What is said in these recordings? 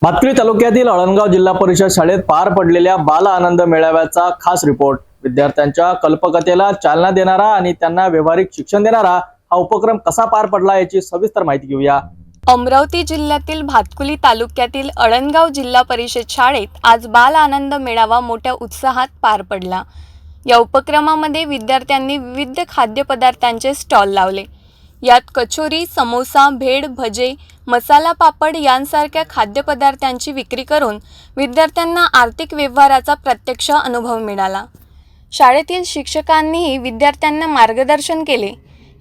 भातकुली तालुक्यातील अळणगाव जिल्हा परिषद शाळेत पार पडलेल्या बाल आनंद मेळाव्याचा खास रिपोर्ट। विद्यार्थ्यांच्या कल्पकतेला चालना देणारा आणि त्यांना व्यावहारिक शिक्षण देणारा हा उपक्रम कसा पार पडला याची सविस्तर माहिती घेऊया। अमरावती जिल्ह्यातील भातकुली तालुक्यातील अळणगाव जिल्हा परिषद शाळेत आज बाल आनंद मेळावा मोठ्या उत्साहात पार पडला। या उपक्रमामध्ये विद्यार्थ्यांनी विविध खाद्यपदार्थांचे स्टॉल लावले। यात कचोरी, समोसा, भेळ, भजे, मसाला पापड यांसारख्या खाद्यपदार्थांची विक्री करून विद्यार्थ्यांना आर्थिक व्यवहाराचा प्रत्यक्ष अनुभव मिळाला। शाळेतील शिक्षकांनीही विद्यार्थ्यांना मार्गदर्शन केले।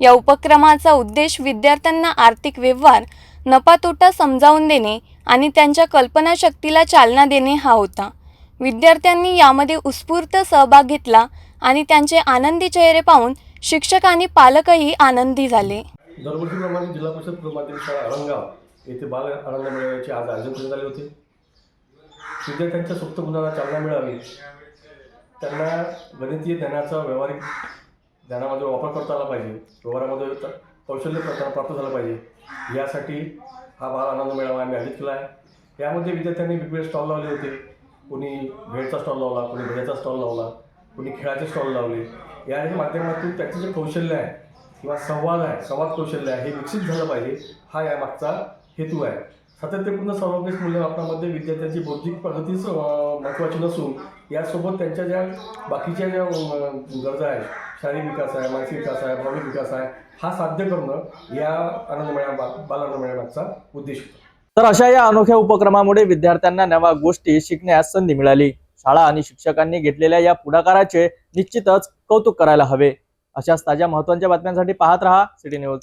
या उपक्रमाचा उद्देश विद्यार्थ्यांना आर्थिक व्यवहार, नफा-तोटा समजावून देणे आणि त्यांच्या कल्पनाशक्तीला चालना देणे हा होता। विद्यार्थ्यांनी यामध्ये उत्स्फूर्त सहभाग घेतला आणि त्यांचे आनंदी चेहरे पाहून शिक्षक आणि पालकही आनंदी झाले। दरवर्षीप्रमाणे जिल्हा परिषद प्राथमिक शाळा अळणगाव येथे बाल आनंद मेळाव्याचे आज आयोजन करण्यात आले होते। विद्यार्थ्यांच्या सुप्त गुणांना चालना मिळावी, त्यांना गणितीय ज्ञानाचा व्यावहारिक ज्ञानामध्ये वापर करता आला पाहिजे, व्यवहारामध्ये कौशल्य प्राप्त झालं पाहिजे, यासाठी हा बाल आनंद मेळावा आम्ही आयोजित केला आहे। यामध्ये विद्यार्थ्यांनी वेगवेगळे स्टॉल लावले होते। कोणी भेळचा स्टॉल लावला, कोणी भज्याचा स्टॉल लावला, कोणी खेळाचे स्टॉल लावले। या माध्यमातून त्याचं जे कौशल्य आहे किंवा संवाद कौशल्य आहे हे विकसित झालं पाहिजे, हा यामागचा हेतू आहे। सातत्यपूर्ण सर्वोपदेश मूल्यमापनामध्ये विद्यार्थ्यांची बौद्धिक प्रगतीच महत्त्वाची नसून यासोबत त्यांच्या ज्या बाकीच्या ज्या गरजा आहेत, शारीरिक विकास आहे, मानसिक विकास आहे, भावनिक विकास आहे, हा साध्य करणं या आनंद मेळावा बाल आनंद मेळाव्याचा उद्देश होता। तर अशा या अनोख्या उपक्रमामुळे विद्यार्थ्यांना नव्या गोष्टी शिकण्यास संधी मिळाली। शाळा आणि शिक्षकांनी घेतलेल्या या पुढाकाराचे निश्चितच कौतुक करायला हवे। अशाच ताज्या महत्त्वाच्या बातम्यांसाठी पाहत रहा सिटी न्यूज।